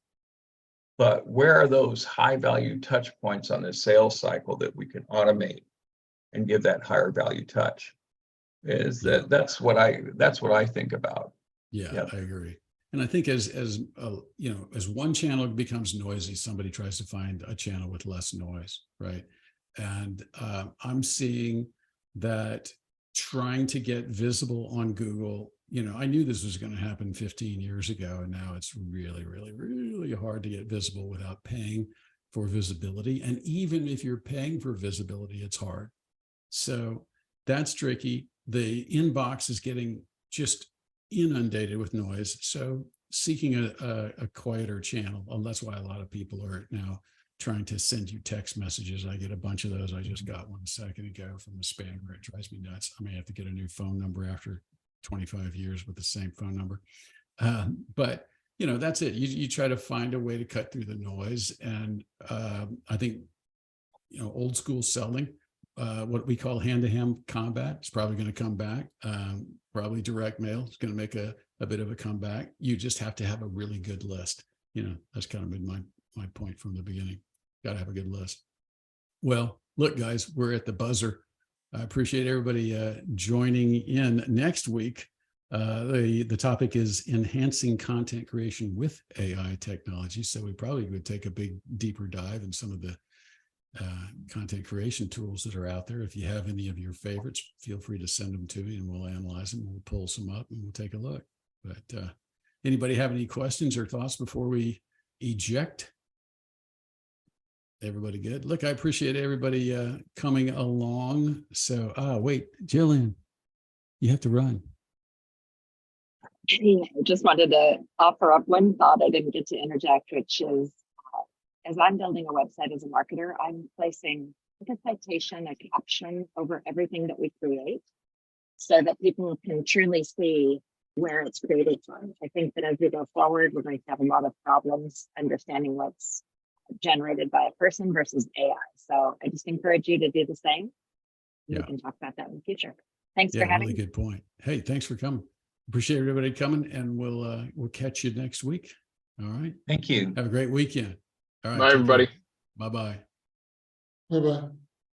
But where are those high value touch points on the sales cycle that we can automate and give that higher value touch? That's what I think about. Yeah, I agree. And I think as one channel becomes noisy, somebody tries to find a channel with less noise, right? And I'm seeing that trying to get visible on Google, I knew this was going to happen 15 years ago, and now it's really hard to get visible without paying for visibility. And even if you're paying for visibility, it's hard. So that's tricky. The inbox is getting just inundated with noise. So seeking a quieter channel, and that's why a lot of people are now trying to send you text messages. I get a bunch of those. I just got one a second ago from a spammer. It drives me nuts. I may have to get a new phone number after 25 years with the same phone number. But that's it. You try to find a way to cut through the noise. And I think, old school selling, what we call hand-to-hand combat is probably going to come back. Probably direct mail is going to make a bit of a comeback. You just have to have a really good list. That's kind of been my point from the beginning. Got to have a good list. Well, look, guys, we're at the buzzer. I appreciate everybody joining in. Next week, the topic is enhancing content creation with AI technology. So we probably would take a big, deeper dive in some of the content creation tools that are out there. If you have any of your favorites, feel free to send them to me and we'll analyze them. We'll pull some up and we'll take a look. But anybody have any questions or thoughts before we eject? Everybody good? Look, I appreciate everybody coming along. So, wait, Jillian, you have to run. I just wanted to offer up one thought I didn't get to interject, which is as I'm building a website as a marketer, I'm placing like a citation, a caption over everything that we create so that people can truly see where it's created from. I think that as we go forward, we're going to have a lot of problems understanding what's generated by a person versus AI. So I just encourage you to do the same. We can talk about that in the future. Thanks for having me. Really good point. Hey, thanks for coming. Appreciate everybody coming, and we'll catch you next week. All right. Thank you. Have a great weekend. All right. Bye, everybody. Bye-bye. Bye-bye.